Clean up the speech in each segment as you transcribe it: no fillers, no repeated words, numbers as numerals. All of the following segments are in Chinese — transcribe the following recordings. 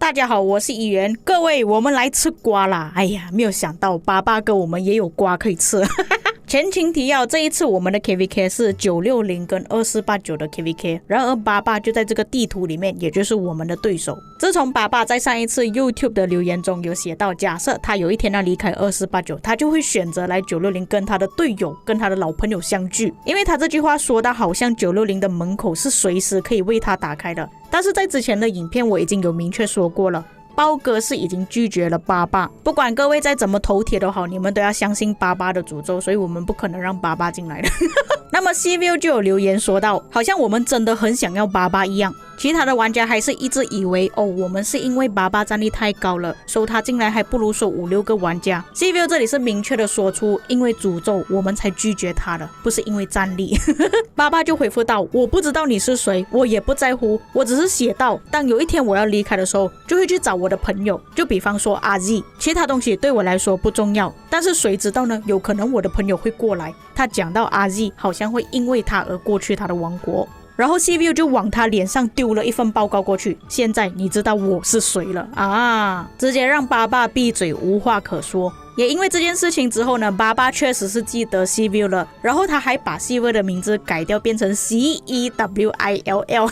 大家好，我是议员，各位我们来吃瓜啦。哎呀，没有想到爸爸跟我们也有瓜可以吃。前情提要，这一次我们的 KVK 是960跟2489的 KVK， 然而爸爸就在这个地图里面，也就是我们的对手。自从爸爸在上一次 YouTube 的留言中有写到，假设他有一天要离开2489，他就会选择来960跟他的队友跟他的老朋友相聚，因为他这句话说到好像960的门口是随时可以为他打开的。但是在之前的影片我已经有明确说过了，包哥是已经拒绝了爸爸，不管各位再怎么头铁都好，你们都要相信爸爸的诅咒，所以我们不可能让爸爸进来的。那么 CView 就有留言说到，好像我们真的很想要爸爸一样。其他的玩家还是一直以为我们是因为爸爸战力太高了，收他进来还不如收5-6个玩家。CView 这里是明确的说出，因为诅咒我们才拒绝他的，不是因为战力。爸爸就回复到，我不知道你是谁，我也不在乎，我只是写到当有一天我要离开的时候，就会去找我的朋友，就比方说阿 Z， 其他东西对我来说不重要，但是谁知道呢，有可能我的朋友会过来。他讲到阿 Z 好像会因为他而过去他的王国，然后 CView 就往他脸上丢了一份报告过去，现在你知道我是谁了啊，直接让爸爸闭嘴，无话可说。也因为这件事情之后呢，爸爸确实是记得 CView 了，然后他还把 CView 的名字改掉变成 CEWILL。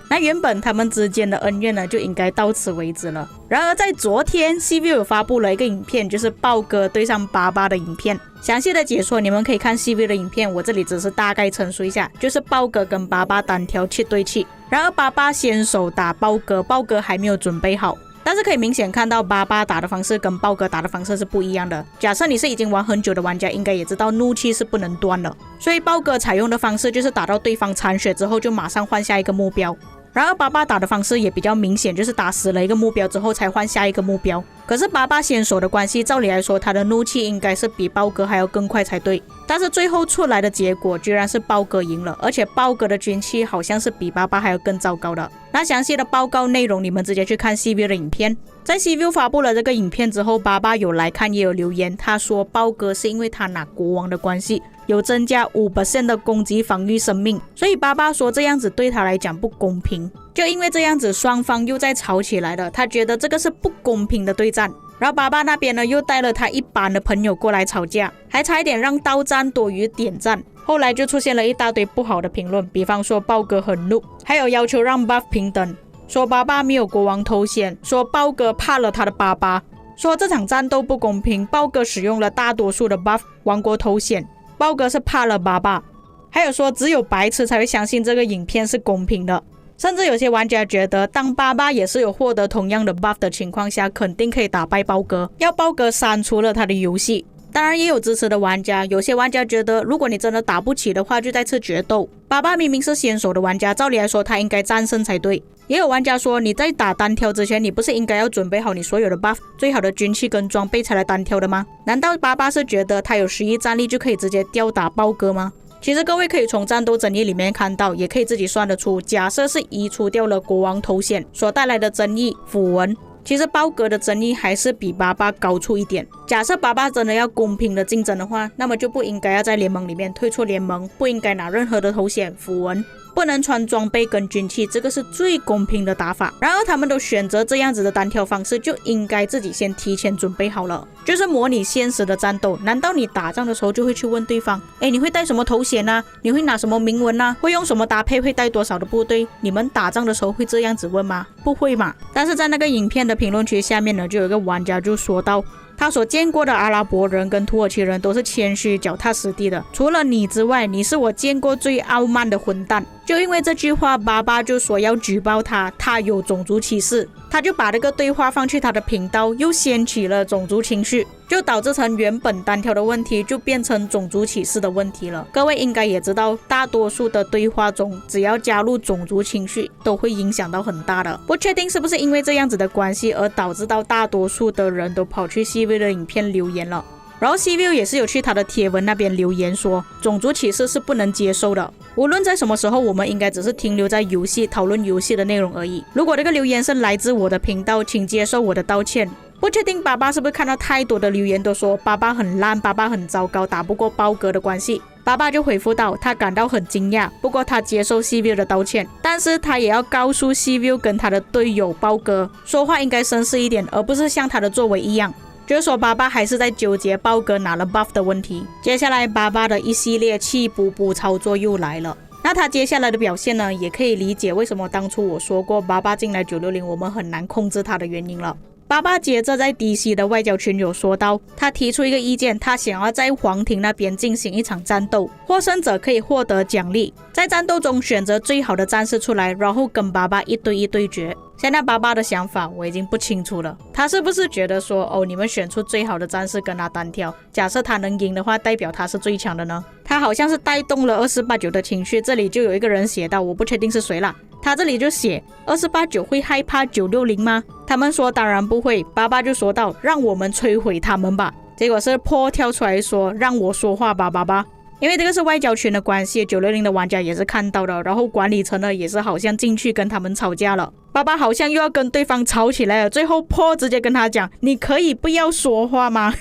那原本他们之间的恩怨呢就应该到此为止了。然而在昨天 CView 有发布了一个影片，就是豹哥对上爸爸的影片，详细的解说你们可以看 CView 的影片，我这里只是大概陈述一下，就是豹哥跟爸爸单挑7对7，然而爸爸先手打豹哥，豹哥还没有准备好，但是可以明显看到爸爸打的方式跟豹哥打的方式是不一样的。假设你是已经玩很久的玩家，应该也知道怒气是不能断的，所以豹哥采用的方式就是打到对方残血之后就马上换下一个目标，然而爸爸打的方式也比较明显，就是打死了一个目标之后才换下一个目标。可是爸爸先手的关系，照理来说他的怒气应该是比豹哥还要更快才对，但是最后出来的结果居然是豹哥赢了，而且豹哥的军气好像是比爸爸还要更糟糕的。那详细的报告内容你们直接去看 CView 的影片。在 CView 发布了这个影片之后，爸爸有来看也有留言，他说豹哥是因为他拿国王的关系有增加 5% 的攻击防御生命，所以爸爸说这样子对他来讲不公平，就因为这样子双方又在吵起来了，他觉得这个是不公平的对战。然后爸爸那边呢又带了他一班的朋友过来吵架，还差一点让刀战多于点战，后来就出现了一大堆不好的评论，比方说豹哥很怒，还有要求让 buff 平等，说爸爸没有国王头衔，说豹哥怕了他的爸爸，说这场战斗不公平，豹哥使用了大多数的 buff 王国头衔，豹哥是怕了爸爸，还有说只有白痴才会相信这个影片是公平的。甚至有些玩家觉得，当爸爸也是有获得同样的 buff 的情况下，肯定可以打败豹哥，要豹哥删除了他的游戏。当然也有支持的玩家，有些玩家觉得如果你真的打不起的话，就再次决斗。爸爸明明是先手的玩家，照理来说他应该战胜才对。也有玩家说，你在打单挑之前，你不是应该要准备好你所有的 buff 最好的军器跟装备才来单挑的吗？难道爸爸是觉得他有11战力就可以直接吊打豹哥吗？其实各位可以从战斗争议里面看到，也可以自己算得出，假设是移除掉了国王头衔所带来的争议符文，其实豹哥的争议还是比爸爸高出一点。假设爸爸真的要公平的竞争的话，那么就不应该要在联盟里面退出联盟，不应该拿任何的头衔符文，不能穿装备跟军器，这个是最公平的打法。然而他们都选择这样子的单挑方式，就应该自己先提前准备好了，就是模拟现实的战斗。难道你打仗的时候就会去问对方，你会带什么头衔啊？你会拿什么铭文啊？会用什么搭配？会带多少的部队？你们打仗的时候会这样子问吗？不会嘛。但是在那个影片的评论区下面呢，就有一个玩家就说到，他所见过的阿拉伯人跟土耳其人都是谦虚脚踏实地的，除了你之外，你是我见过最傲慢的混蛋。就因为这句话，爸爸就说要举报他，他有种族歧视，他就把这个对话放去他的频道，又掀起了种族情绪，就导致成原本单挑的问题就变成种族歧视的问题了。各位应该也知道，大多数的对话中只要加入种族情绪都会影响到很大的。不确定是不是因为这样子的关系而导致到大多数的人都跑去 CView 的影片留言了。然后 CView 也是有去他的贴文那边留言说，种族歧视是不能接受的，无论在什么时候，我们应该只是停留在游戏讨论游戏的内容而已。如果这个留言是来自我的频道，请接受我的道歉。不确定爸爸是不是看到太多的留言都说爸爸很烂，爸爸很糟糕，打不过豹哥的关系，爸爸就回复到，他感到很惊讶，不过他接受 Cville 的道歉，但是他也要告诉 Cville 跟他的队友包哥，说话应该绅士一点，而不是像他的作为一样。就是说爸爸还是在纠结包哥拿了 buff 的问题。接下来爸爸的一系列气补补操作又来了。那他接下来的表现呢，也可以理解为什么当初我说过爸爸进来960我们很难控制他的原因了。爸爸接着在 DC 的外交群有说到，他提出一个意见，他想要在皇庭那边进行一场战斗，获胜者可以获得奖励，在战斗中选择最好的战士出来，然后跟爸爸一对一对决。现在爸爸的想法我已经不清楚了，他是不是觉得说你们选出最好的战士跟他单挑，假设他能赢的话代表他是最强的呢？他好像是带动了28-9的情绪，这里就有一个人写到，我不确定是谁啦，他这里就写28-9会害怕960吗？他们说当然不会，爸爸就说到让我们摧毁他们吧，结果是 Paul 跳出来说让我说话吧爸爸。因为这个是外交群的关系，960的玩家也是看到的，然后管理层呢也是好像进去跟他们吵架了，爸爸好像又要跟对方吵起来了，最后 Paul 直接跟他讲，你可以不要说话吗？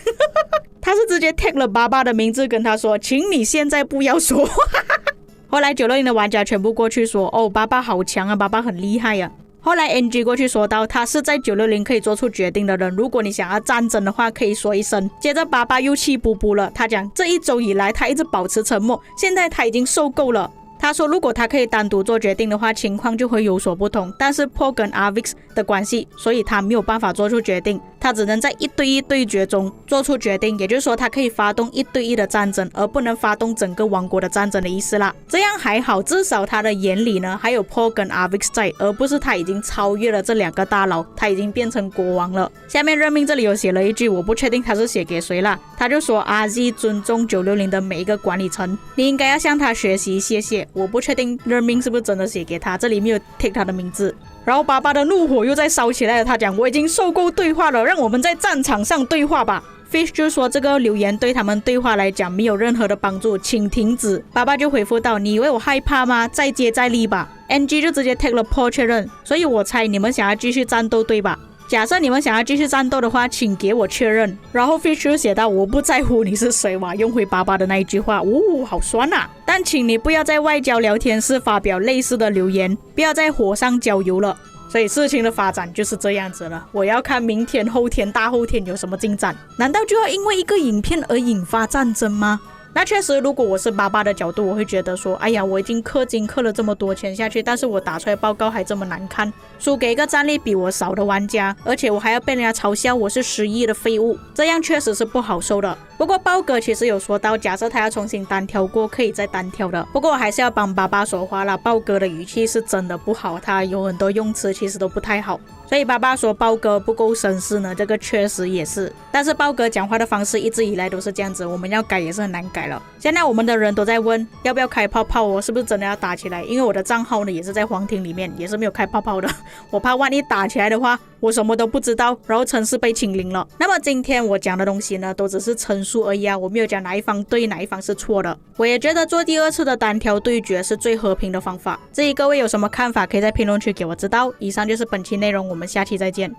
他是直接 tag 了爸爸的名字跟他说，请你现在不要说话。后来960的玩家全部过去说，爸爸好强啊，爸爸很厉害啊。后来 NG 过去说到，他是在960可以做出决定的人，如果你想要战争的话可以说一声。接着爸爸又气补补了，他讲这一周以来他一直保持沉默，现在他已经受够了。他说如果他可以单独做决定的话，情况就会有所不同，但是 Paul 跟 Avix 的关系，所以他没有办法做出决定，他只能在一对一对决中做出决定，也就是说他可以发动一对一的战争，而不能发动整个王国的战争的意思啦。这样还好，至少他的眼里呢还有 Paul 跟 Avix 在，而不是他已经超越了这两个大佬，他已经变成国王了。下面任命这里有写了一句，我不确定他是写给谁啦，他就说 RZ 尊重960的每一个管理层，你应该要向他学习，谢谢。我不确定任命是不是真的写给他，这里没有 take 他的名字。然后爸爸的怒火又在烧起来了，他讲我已经受够对话了，让我们在战场上对话吧。Fish 就说这个留言对他们对话来讲没有任何的帮助，请停止。爸爸就回复到，你以为我害怕吗？再接再厉吧。NG 就直接 take 了 Paul 确认，所以我猜你们想要继续战斗对吧？假设你们想要继续战斗的话，请给我确认。然后 Fish 就写到，我不在乎你是谁，哇，用回爸爸的那一句话，好酸啊。但请你不要在外交聊天室发表类似的留言，不要再火上浇油了。所以事情的发展就是这样子了，我要看明天、后天、大后天有什么进展。难道就要因为一个影片而引发战争吗？那确实，如果我是爸爸的角度，我会觉得说，哎呀，我已经氪金氪了这么多钱下去，但是我打出来报告还这么难看，输给一个战力比我少的玩家，而且我还要被人家嘲笑我是10亿的废物，这样确实是不好受的。不过豹哥其实有说到，假设他要重新单挑过，可以再单挑的。不过我还是要帮爸爸说话啦，豹哥的语气是真的不好，他有很多用词其实都不太好。所以爸爸说豹哥不够绅士呢，这个确实也是。但是豹哥讲话的方式一直以来都是这样子，我们要改也是很难改了。现在我们的人都在问要不要开泡泡是不是真的要打起来？因为我的账号呢也是在皇庭里面，也是没有开泡泡的。我怕万一打起来的话，我什么都不知道，然后城市被清零了。那么今天我讲的东西呢，都只是陈述而已啊，我没有讲哪一方对哪一方是错的。我也觉得做第2次的单挑对决是最和平的方法。至于各位有什么看法，可以在评论区给我知道。以上就是本期内容，我们下期再见。